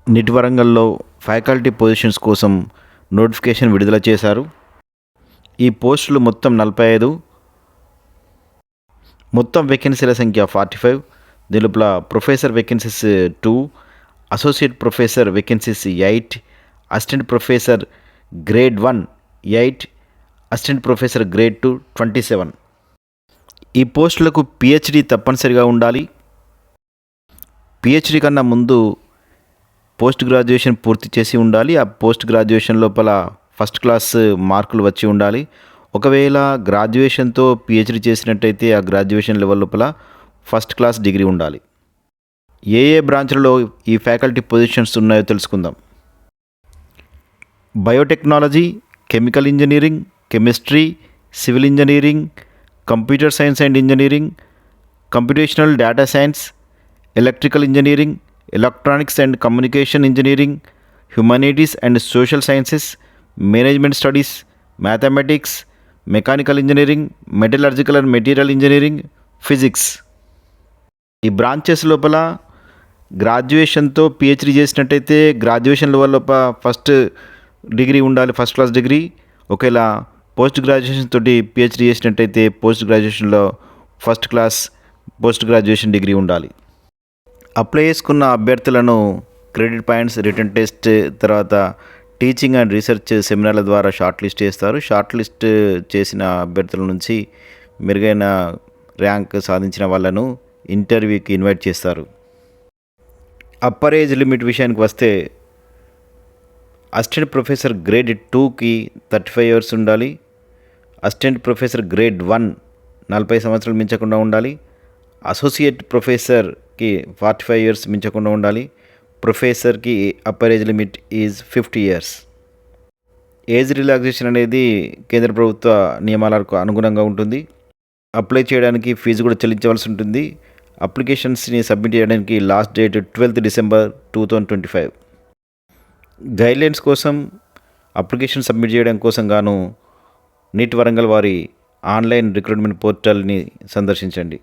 Neat వరంగల్లో faculty positions కోసం notification విడుదల చేశారు. ఈ పోస్టులు మొత్తం 45. మొత్తం వేకెన్సీల సంఖ్య 45. దీనిలోపల professor vacancies 2, associate professor vacancies 8, assistant professor grade 1 8, assistant professor grade 2 27. ఈ పోస్టులకు పిహెచ్డి తప్పనిసరిగా ఉండాలి. పిహెచ్డి కన్నా ముందు పోస్ట్ గ్రాడ్యుయేషన్ పూర్తి చేసి ఉండాలి. ఆ పోస్ట్ గ్రాడ్యుయేషన్ లోపల ఫస్ట్ క్లాస్ మార్కులు వచ్చి ఉండాలి. ఒకవేళ గ్రాడ్యుయేషన్తో పిహెచ్డి చేసినట్టయితే ఆ గ్రాడ్యుయేషన్ లెవెల్ లోపల ఫస్ట్ క్లాస్ డిగ్రీ ఉండాలి. ఏ బ్రాంచ్లలో ఈ ఫ్యాకల్టీ పొజిషన్స్ ఉన్నాయో తెలుసుకుందాం. Biotechnology, chemical engineering, chemistry, civil engineering, computer science and engineering, computational data science, electrical engineering, electronics and communication engineering, humanities and social sciences, management studies, mathematics, mechanical engineering, metallurgical and material engineering, physics. ఈ branches లోపల గ్రాడ్యుయేషన్తో PhD చేసినట్టయితే graduation level లోపల first degree ఉండాలి, first class degree. ఒకవేళ post graduation తోటి PhD చేసినట్టయితే post గ్రాడ్యుయేషన్లో first class post graduation degree ఉండాలి. అప్లై చేసుకున్న అభ్యర్థులను క్రెడిట్ పాయింట్స్, రిటన్ టెస్ట్, తర్వాత టీచింగ్ అండ్ రీసెర్చ్ సెమినార్ల ద్వారా షార్ట్ లిస్ట్ చేస్తారు. షార్ట్ లిస్ట్ చేసిన అభ్యర్థుల నుంచి మెరుగైన ర్యాంక్ సాధించిన వాళ్ళను ఇంటర్వ్యూకి ఇన్వైట్ చేస్తారు. అప్పర్ ఏజ్ లిమిట్ విషయానికి వస్తే అసిస్టెంట్ ప్రొఫెసర్ గ్రేడ్ 2కి 35 ఇయర్స్ ఉండాలి. అసిస్టెంట్ ప్రొఫెసర్ గ్రేడ్ 1 40 సంవత్సరాలు మించకుండా ఉండాలి. అసోసియేట్ ప్రొఫెసర్కి 45 ఇయర్స్ మించకుండా ఉండాలి. ప్రొఫెసర్కి upper age limit is 50 years. Age relaxation అనేది కేంద్ర ప్రభుత్వ నియమాలకు అనుగుణంగా ఉంటుంది. అప్లై చేయడానికి ఫీజు కూడా చెల్లించవలసి ఉంటుంది. అప్లికేషన్స్ని సబ్మిట్ చేయడానికి last date 12th December 2025. Guidelines కోసం అప్లికేషన్ సబ్మిట్ చేయడం కోసం గాను నీట్ వరంగల్ వారి ఆన్లైన్ రిక్రూట్మెంట్ పోర్టల్ని సందర్శించండి.